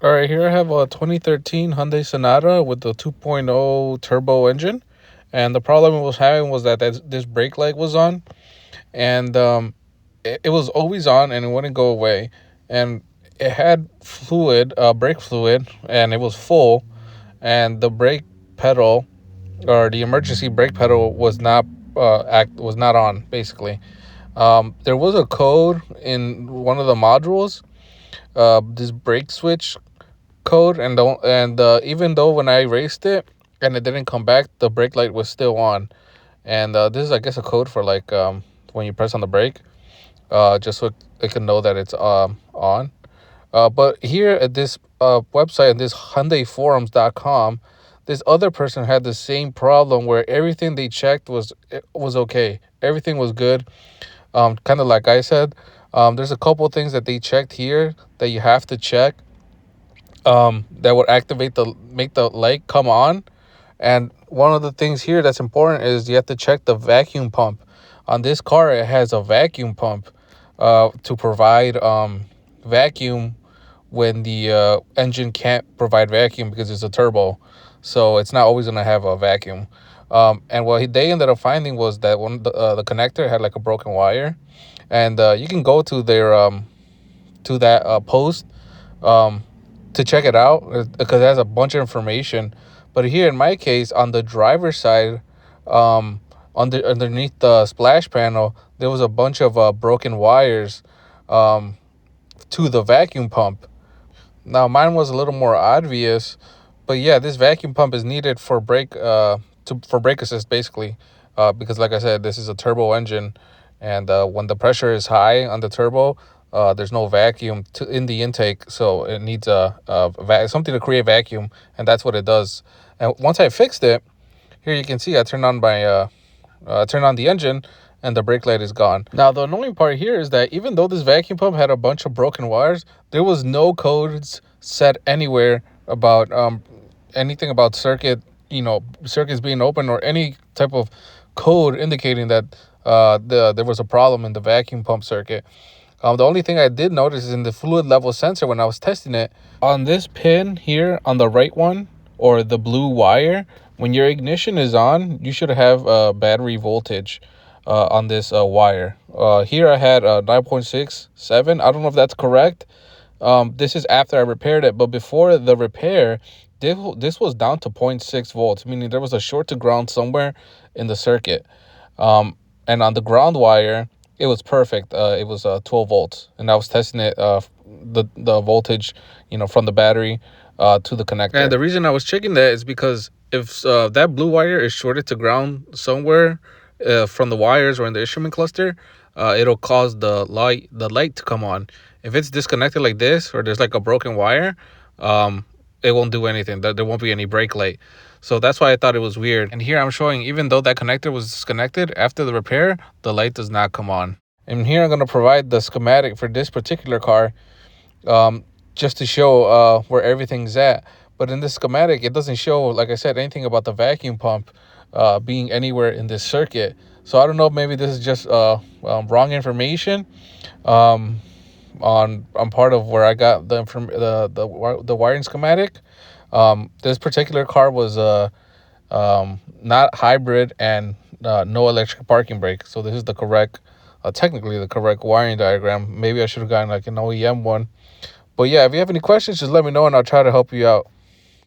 All right, here I have a 2013 Hyundai Sonata with the 2.0 turbo engine. And the problem it was having was that this brake light was on, and it was always on and it wouldn't go away. And it had fluid, brake fluid, and it was full. And the brake pedal, or the emergency brake pedal, was not on, basically. There was a code in one of the modules, this brake switch code, and even though when I erased it and it didn't come back, the brake light was still on. And this is, I guess, a code for like when you press on the brake, just so it can know that it's on. But here at this website, this HyundaiForums.com, this other person had the same problem where everything they checked was okay. Everything was good. Kind of like I said, there's a couple things that they checked here that you have to check, that would make the light come on. And one of the things here that's important is you have to check the vacuum pump. On this car, it has a vacuum pump to provide vacuum when the engine can't provide vacuum because it's a turbo. So it's not always going to have a vacuum. And what they ended up finding was that the connector had like a broken wire. And you can go to their to that post um, to check it out, because it has a bunch of information. But here in my case, on the driver's side, underneath the splash panel, there was a bunch of broken wires um, to the vacuum pump. Now mine was a little more obvious, but yeah, this vacuum pump is needed for brake assist, basically, because like I said, this is a turbo engine, and when the pressure is high on the turbo, there's no vacuum in the intake, so it needs something to create vacuum, and that's what it does. And once I fixed it, here you can see I turn on the engine, and the brake light is gone. Now, the annoying part here is that even though this vacuum pump had a bunch of broken wires, there was no codes set anywhere about anything about circuits being open, or any type of code indicating that there was a problem in the vacuum pump circuit. The only thing I did notice is in the fluid level sensor when I was testing it, on this pin here on the right one, or the blue wire, when your ignition is on, you should have battery voltage on this wire. Here I had 9.67. I don't know if that's correct. This is after I repaired it, but before the repair, this was down to 0.6 volts, meaning there was a short to ground somewhere in the circuit. And on the ground wire, it was perfect. It was 12 volts, and I was testing it, the voltage, from the battery to the connector. And the reason I was checking that is because if that blue wire is shorted to ground somewhere from the wires or in the instrument cluster, it'll cause the light to come on. If it's disconnected like this, or there's like a broken wire, it won't do anything. There won't be any brake light. So that's why I thought it was weird. And here I'm showing, even though that connector was disconnected after the repair, the light does not come on. And here I'm going to provide the schematic for this particular car, just to show where everything's at. But in this schematic, it doesn't show, like I said, anything about the vacuum pump being anywhere in this circuit. So I don't know, maybe this is just wrong information on part of where I got the wiring schematic. This particular car was not hybrid and no electric parking brake. So this is the correct, technically the correct wiring diagram. Maybe I should have gotten like an OEM one. But yeah, if you have any questions, just let me know and I'll try to help you out.